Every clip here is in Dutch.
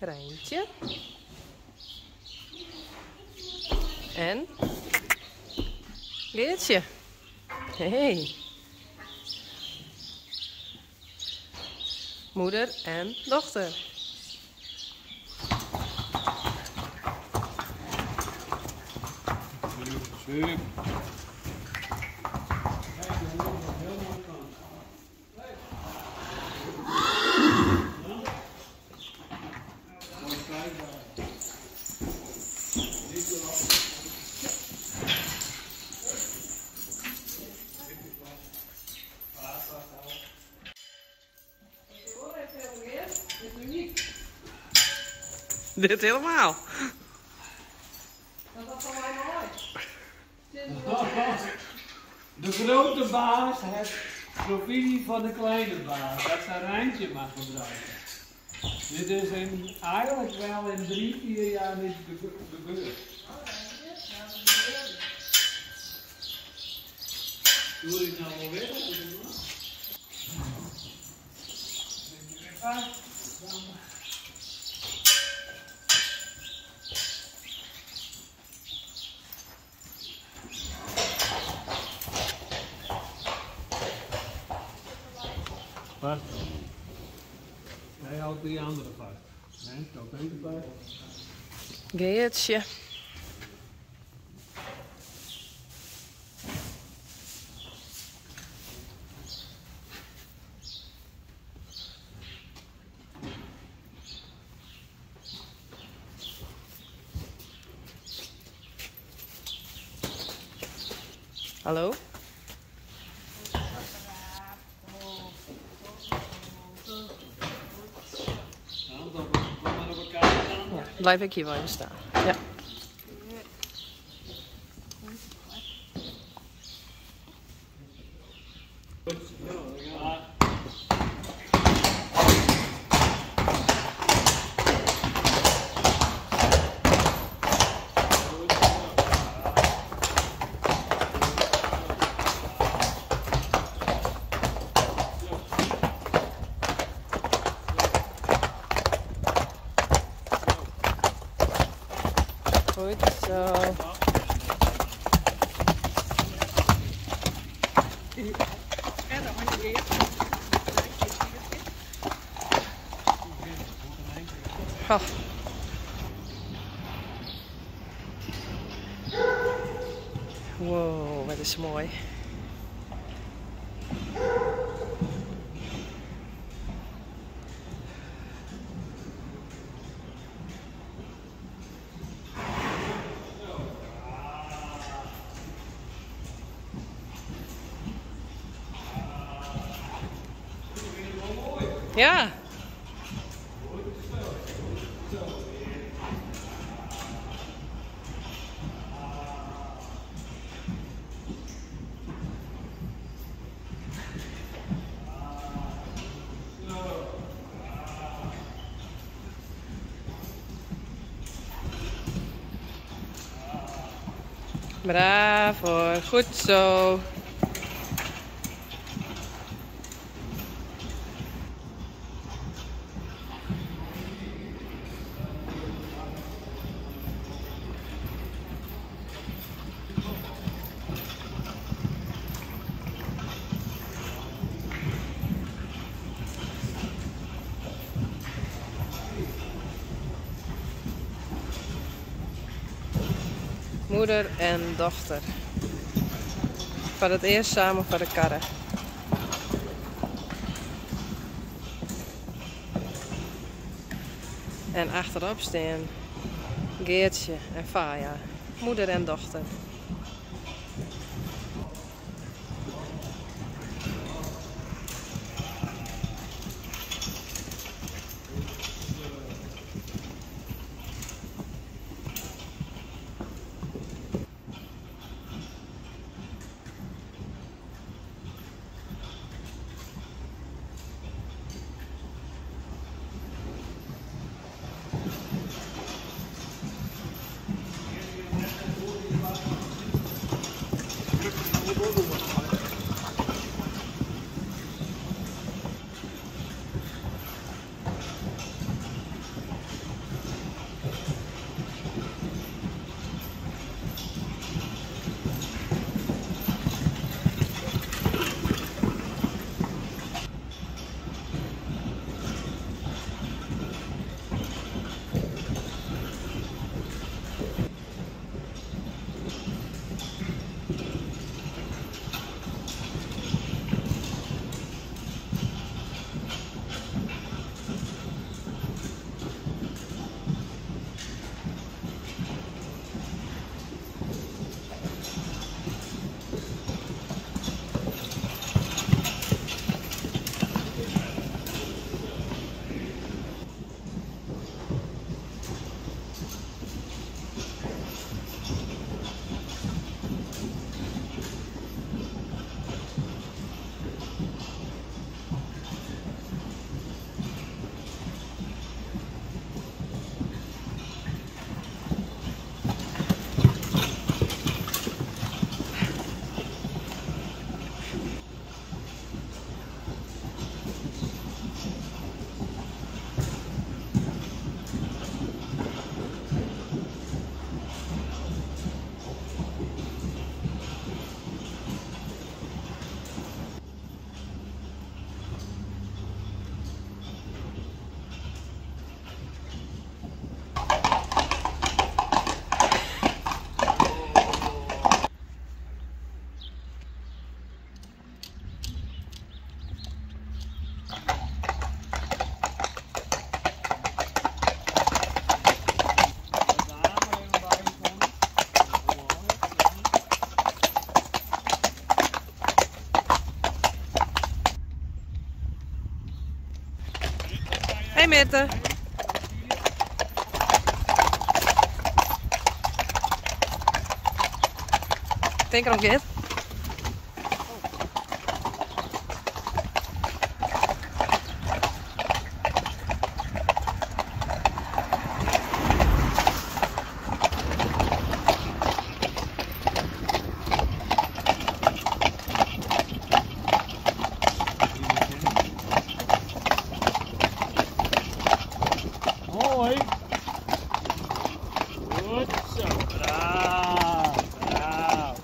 Rijntje. En Geertje. Hey. Moeder en dochter. Super. Dit helemaal. Dat was van mij mooi. De grote baas heeft provisie van de kleine baas. Dat zijn Rijntje mag gebruiken. Dit is eigenlijk wel in 3-4 jaar niet gebeurd. Doe je nou wel weer? Wat? Hij houdt die andere vast. Nee, dat ook erbij. Geertje. Hallo? Ja, blijf ik hier wel even staan. Ja. Goed zo. Oh. Wow, wat is mooi. Ja. Bravo, goed zo. Moeder en dochter. Voor het eerst samen voor de karren. En achterop staan Geertje en Faja. Moeder en dochter. Hey Mette. Denk erom, Git. Mooi. Goed zo. Braaf. Braaf.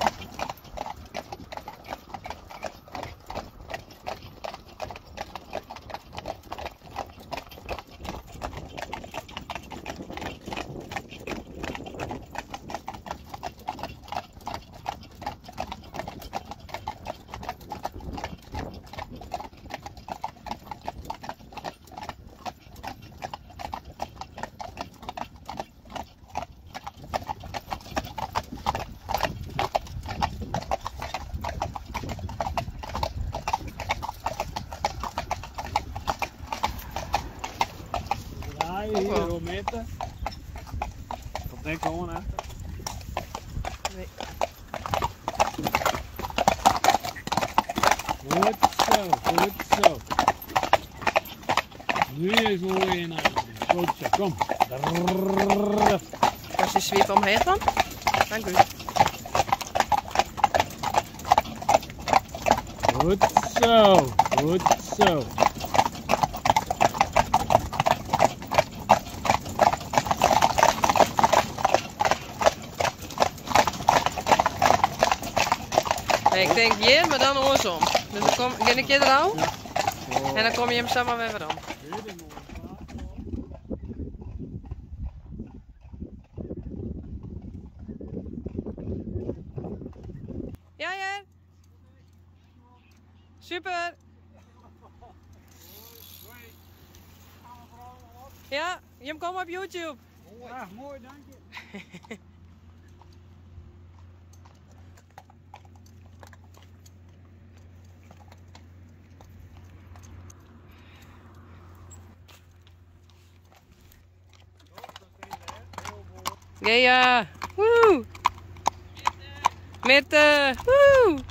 Hier, Romette. Op denk gewoon achter. Nee. Goed zo, goed zo. Nu is het mooi in aan. Goed zo, kom. Als je zwiep omheen dan? Dank u. Goed zo, goed zo. Nee, ik denk hier, maar dan andersom. Dus dan kom je een keer eraan en dan kom je hem samen weer om. Ja, ja. Super. Ja, je hem komt op YouTube. Ja, mooi, dank je. Gea. Woe. Mette. Woe.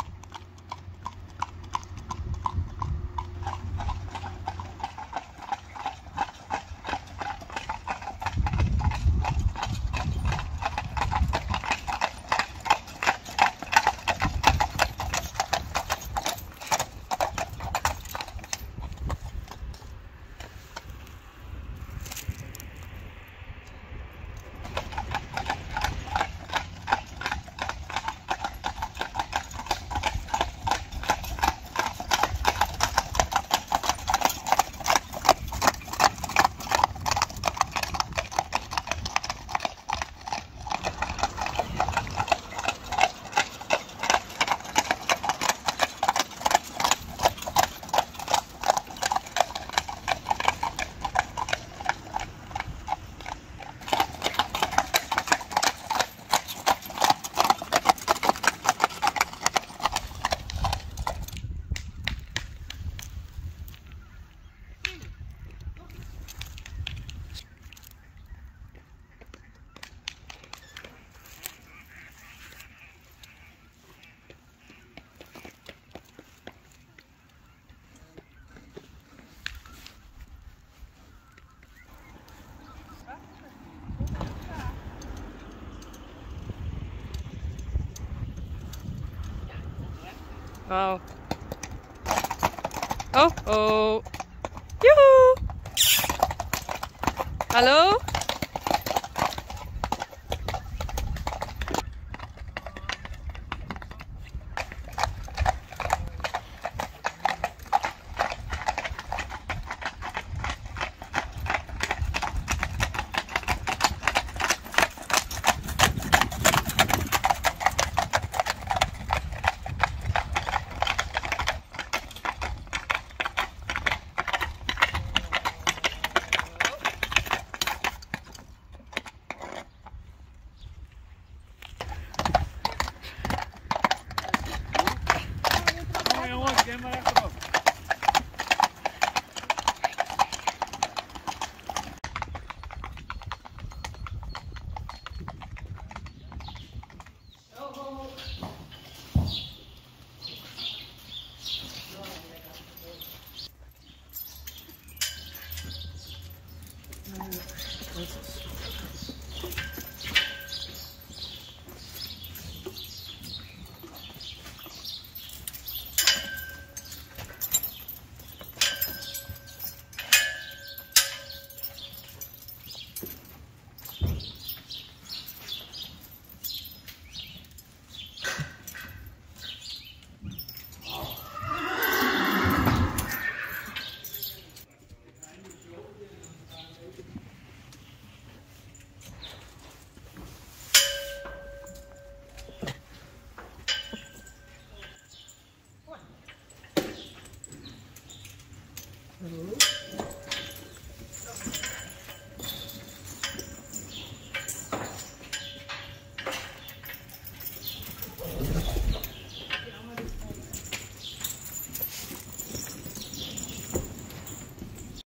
Oh. Oh, oh. Joehoe. Hallo?